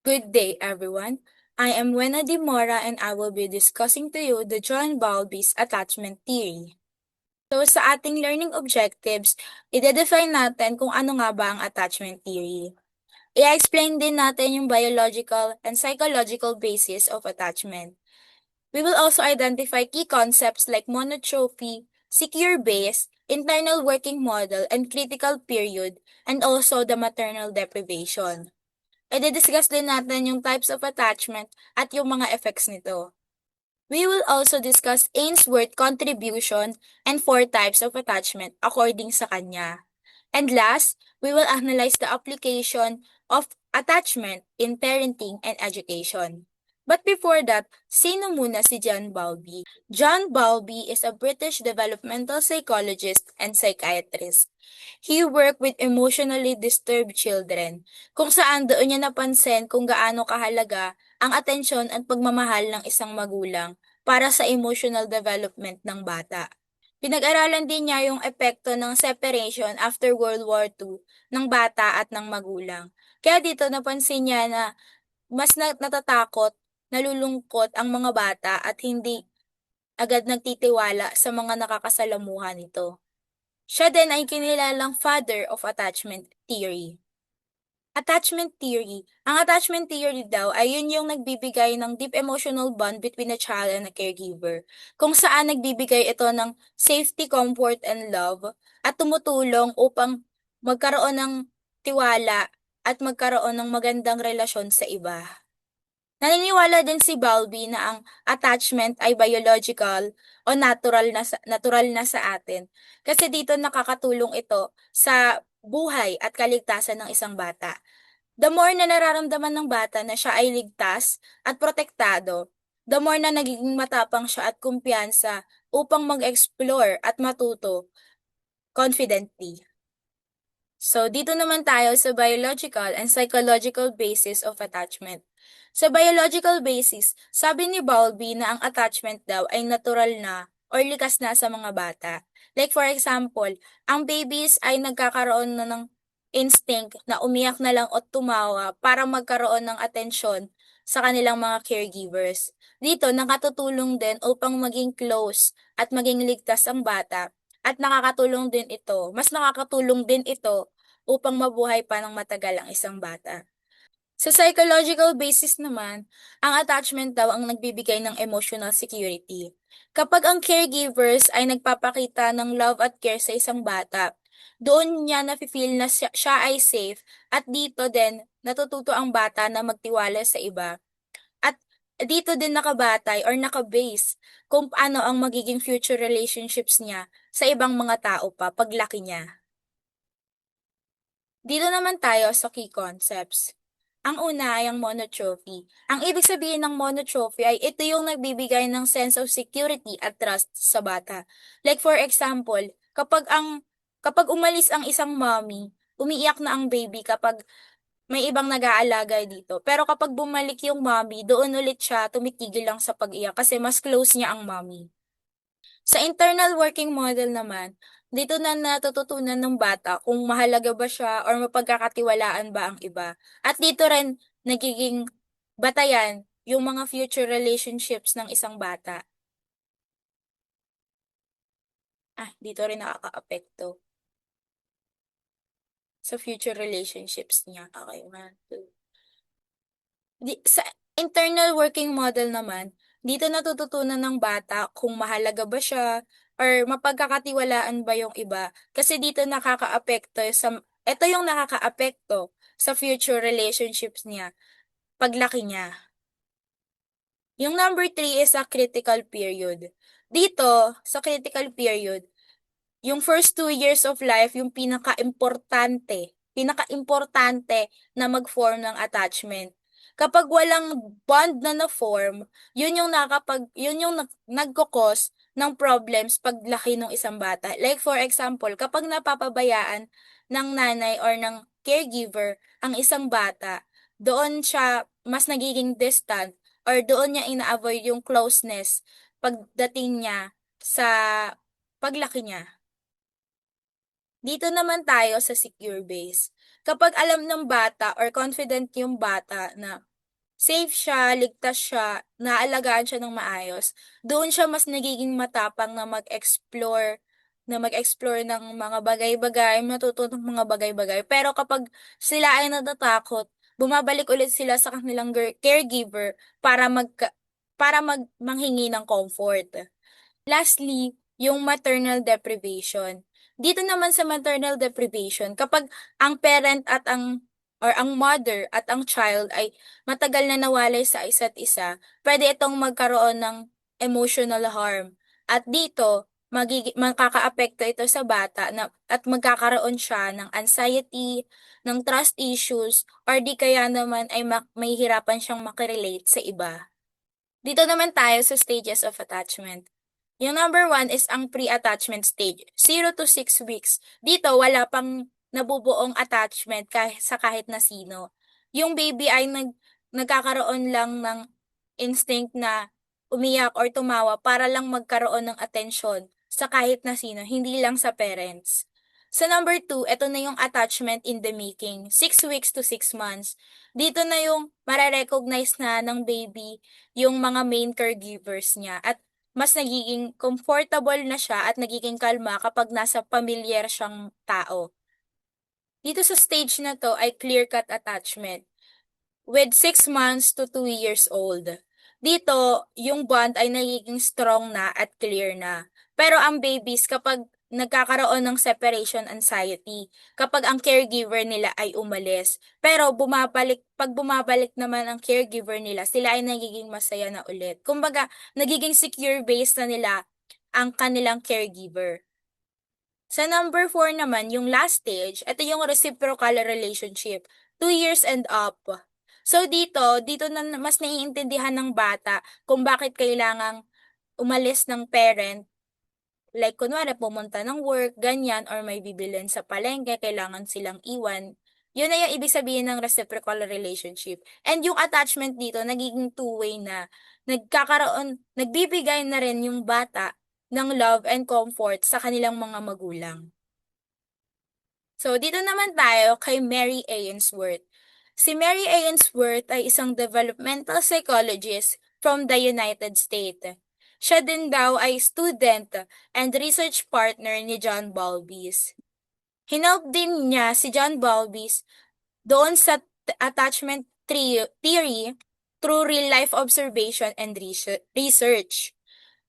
Good day, everyone. I am Wena de Mora and I will be discussing to you the John Bowlby's attachment theory. So sa ating learning objectives, ide-define natin kung ano nga ba ang attachment theory. I-explain din natin yung biological and psychological basis of attachment. We will also identify key concepts like monotropy, secure base, internal working model, and critical period, and also the maternal deprivation. I-discuss din natin yung types of attachment at yung mga effects nito. We will also discuss Ainsworth's contribution and four types of attachment according sa kanya. And last, we will analyze the application of attachment in parenting and education. But before that, sino muna si John Bowlby? John Bowlby is a British developmental psychologist and psychiatrist. He worked with emotionally disturbed children, kung saan doon niya napansin kung gaano kahalaga ang atensyon at pagmamahal ng isang magulang para sa emotional development ng bata. Pinag-aralan din niya yung epekto ng separation after World War II ng bata at ng magulang. Kaya dito napansin niya na mas natatakot, nalulungkot ang mga bata at hindi agad nagtitiwala sa mga nakakasalamuha nito. Siya din ay kinilalang father of attachment theory. Attachment theory. Ang attachment theory daw ay yun yung nagbibigay ng deep emotional bond between a child and a caregiver, kung saan nagbibigay ito ng safety, comfort, and love at tumutulong upang magkaroon ng tiwala at magkaroon ng magandang relasyon sa iba. Naniniwala din si Bowlby na ang attachment ay biological o natural na sa atin kasi dito nakakatulong ito sa buhay at kaligtasan ng isang bata. The more na nararamdaman ng bata na siya ay ligtas at protektado, the more na nagiging matapang siya at kumpiyansa upang mag-explore at matuto confidently. So, dito naman tayo sa biological and psychological basis of attachment. Sa biological basis, sabi ni Bowlby na ang attachment daw ay natural na or likas na sa mga bata. Like for example, ang babies ay nagkakaroon na ng instinct na umiyak na lang o tumawa para magkaroon ng atensyon sa kanilang mga caregivers. Dito, nakatutulong din upang maging close at maging ligtas ang bata at mas nakakatulong din ito upang mabuhay pa ng matagal ang isang bata. Sa psychological basis naman, ang attachment daw ang nagbibigay ng emotional security. Kapag ang caregivers ay nagpapakita ng love at care sa isang bata, doon niya nafe-feel na siya ay safe at dito din natututo ang bata na magtiwala sa iba. At dito din nakabatay or nakabase kung paano ang magiging future relationships niya sa ibang mga tao pa paglaki niya. Dito naman tayo sa key concepts. Ang una ay ang monotrophy. Ang ibig sabihin ng monotrophy ay ito yung nagbibigay ng sense of security at trust sa bata. Like for example, kapag umalis ang isang mommy, umiiyak na ang baby kapag may ibang nag-aalaga dito. Pero kapag bumalik yung mommy, doon ulit siya tumitigil lang sa pag-iyak kasi mas close niya ang mommy. Sa internal working model naman, dito na natututunan ng bata kung mahalaga ba siya or mapagkakatiwalaan ba ang iba. At dito rin nagiging batayan yung mga future relationships ng isang bata. Dito rin nakaka-apekto sa future relationships niya. Okay, 1, 2. Sa internal working model naman, dito natututunan ng bata kung mahalaga ba siya or mapagkakatiwalaan ba yung iba. Kasi dito ito yung nakakaapekto sa future relationships niya, paglaki niya. Yung number 3 is a critical period. Dito, sa critical period, yung first 2 years of life, yung pinaka-importante na mag-form ng attachment. Kapag walang bond na na-form, yun yung nagkokos ng problems paglaki ng isang bata. Like for example, kapag napapabayaan ng nanay or ng caregiver ang isang bata, doon siya mas nagiging distant or doon niya ina-avoid yung closeness pagdating niya sa paglaki niya. Dito naman tayo sa secure base. Kapag alam ng bata or confident yung bata na safe siya, ligtas siya, naaalagaan siya ng maayos, doon siya mas nagiging matapang na mag-explore ng mga bagay-bagay, matuto ng mga bagay-bagay. Pero kapag sila ay natatakot, bumabalik ulit sila sa kanilang caregiver para manghingi ng comfort. Lastly, yung maternal deprivation. Dito naman sa maternal deprivation, kapag ang parent at ang mother at ang child ay matagal na nawalay sa isa't isa, pwede itong magkaroon ng emotional harm. At dito, makakaapekto ito sa bata at magkakaroon siya ng anxiety, ng trust issues, or di kaya naman ay may hirapan siyang makirelate sa iba. Dito naman tayo sa stages of attachment. Yung number one is ang pre-attachment stage, 0 to 6 weeks. Dito, wala pang nabubuong attachment kahit na sino. Yung baby ay nagkakaroon lang ng instinct na umiyak or tumawa para lang magkaroon ng atensyon sa kahit na sino, hindi lang sa parents. Sa number two, ito na yung attachment in the making, 6 weeks to 6 months. Dito na yung mare-recognize na ng baby yung mga main caregivers niya at mas nagiging comfortable na siya at nagiging kalma kapag nasa pamilyar siyang tao. Dito sa stage na to ay clear-cut attachment with 6 months to 2 years old. Dito, yung bond ay nagiging strong na at clear na. Pero ang babies, kapag nagkakaroon ng separation anxiety, kapag ang caregiver nila ay umalis. Pero pag bumabalik naman ang caregiver nila, sila ay nagiging masaya na ulit. Kumbaga, nagiging secure base na nila ang kanilang caregiver. Sa number 4 naman, yung last stage, ito yung reciprocal relationship, 2 years and up. So dito na mas naiintindihan ng bata kung bakit kailangang umalis ng parent. Like kunwari pumunta ng work, ganyan, or may bibilin sa palengke, kailangan silang iwan. Yun na yung ibig sabihin ng reciprocal relationship. And yung attachment dito, nagiging two-way na. Nagbibigay na rin yung bata ng love and comfort sa kanilang mga magulang. So, dito naman tayo kay Mary Ainsworth. Si Mary Ainsworth ay isang developmental psychologist from the United States. Siya din daw ay student and research partner ni John Bowlby's. Hinelp din niya si John Bowlby's doon sa attachment theory through real-life observation and research.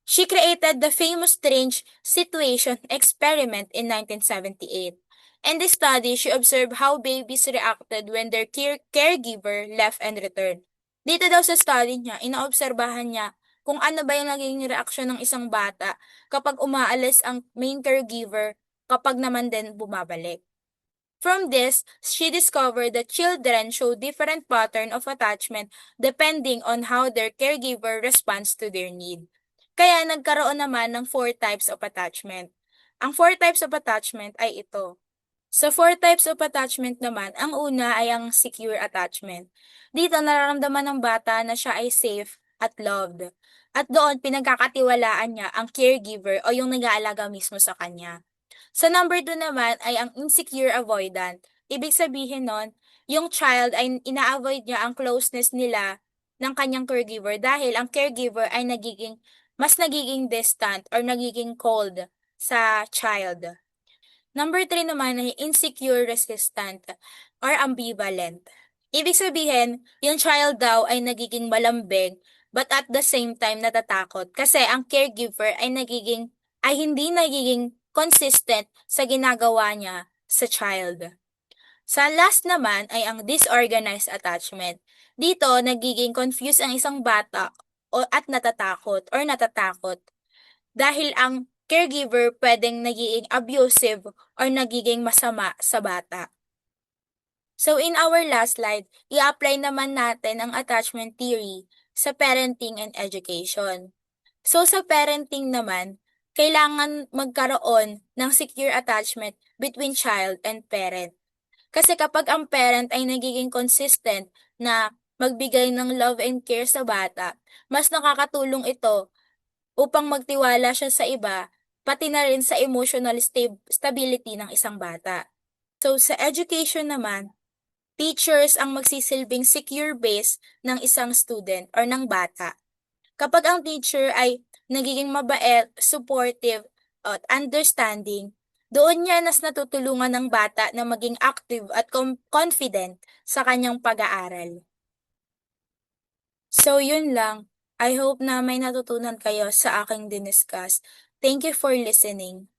She created the famous strange situation experiment in 1978. In this study, she observed how babies reacted when their caregiver left and returned. Dito daw sa study niya, inaobserbahan niya kung ano ba yung naging reaksyon ng isang bata kapag umaalis ang main caregiver kapag naman din bumabalik. From this, she discovered that children show different pattern of attachment depending on how their caregiver responds to their need. Kaya nagkaroon naman ng 4 types of attachment. Ang 4 types of attachment ay ito. Sa 4 types of attachment naman, ang una ay ang secure attachment. Dito nararamdaman ng bata na siya ay safe at loved. At doon pinagkakatiwalaan niya ang caregiver o yung nag-aalaga mismo sa kanya. Sa number 2 naman ay ang insecure avoidant. Ibig sabihin nun, yung child ay ina-avoid niya ang closeness nila ng kanyang caregiver dahil ang caregiver ay mas nagiging distant or nagiging cold sa child. Number 3 naman ay insecure resistant or ambivalent. Ibig sabihin, yung child daw ay nagiging malambing but at the same time natatakot kasi ang caregiver ay hindi nagiging consistent sa ginagawa niya sa child. Sa last naman ay ang disorganized attachment. Dito, nagiging confused ang isang bata at natatakot dahil ang caregiver pwedeng nagiging abusive or nagiging masama sa bata. So in our last slide, i-apply naman natin ang attachment theory sa parenting and education. So sa parenting naman, kailangan magkaroon ng secure attachment between child and parent. Kasi kapag ang parent ay nagiging consistent na magbigay ng love and care sa bata, mas nakakatulong ito upang magtiwala siya sa iba, pati na rin sa emotional stability ng isang bata. So sa education naman, Teachers ang magsisilbing secure base ng isang student or ng bata. Kapag ang teacher ay nagiging mabait, supportive, at understanding, doon niya nas natutulungan ng bata na maging active at confident sa kanyang pag-aaral. So yun lang. I hope na may natutunan kayo sa aking diniscuss. Thank you for listening.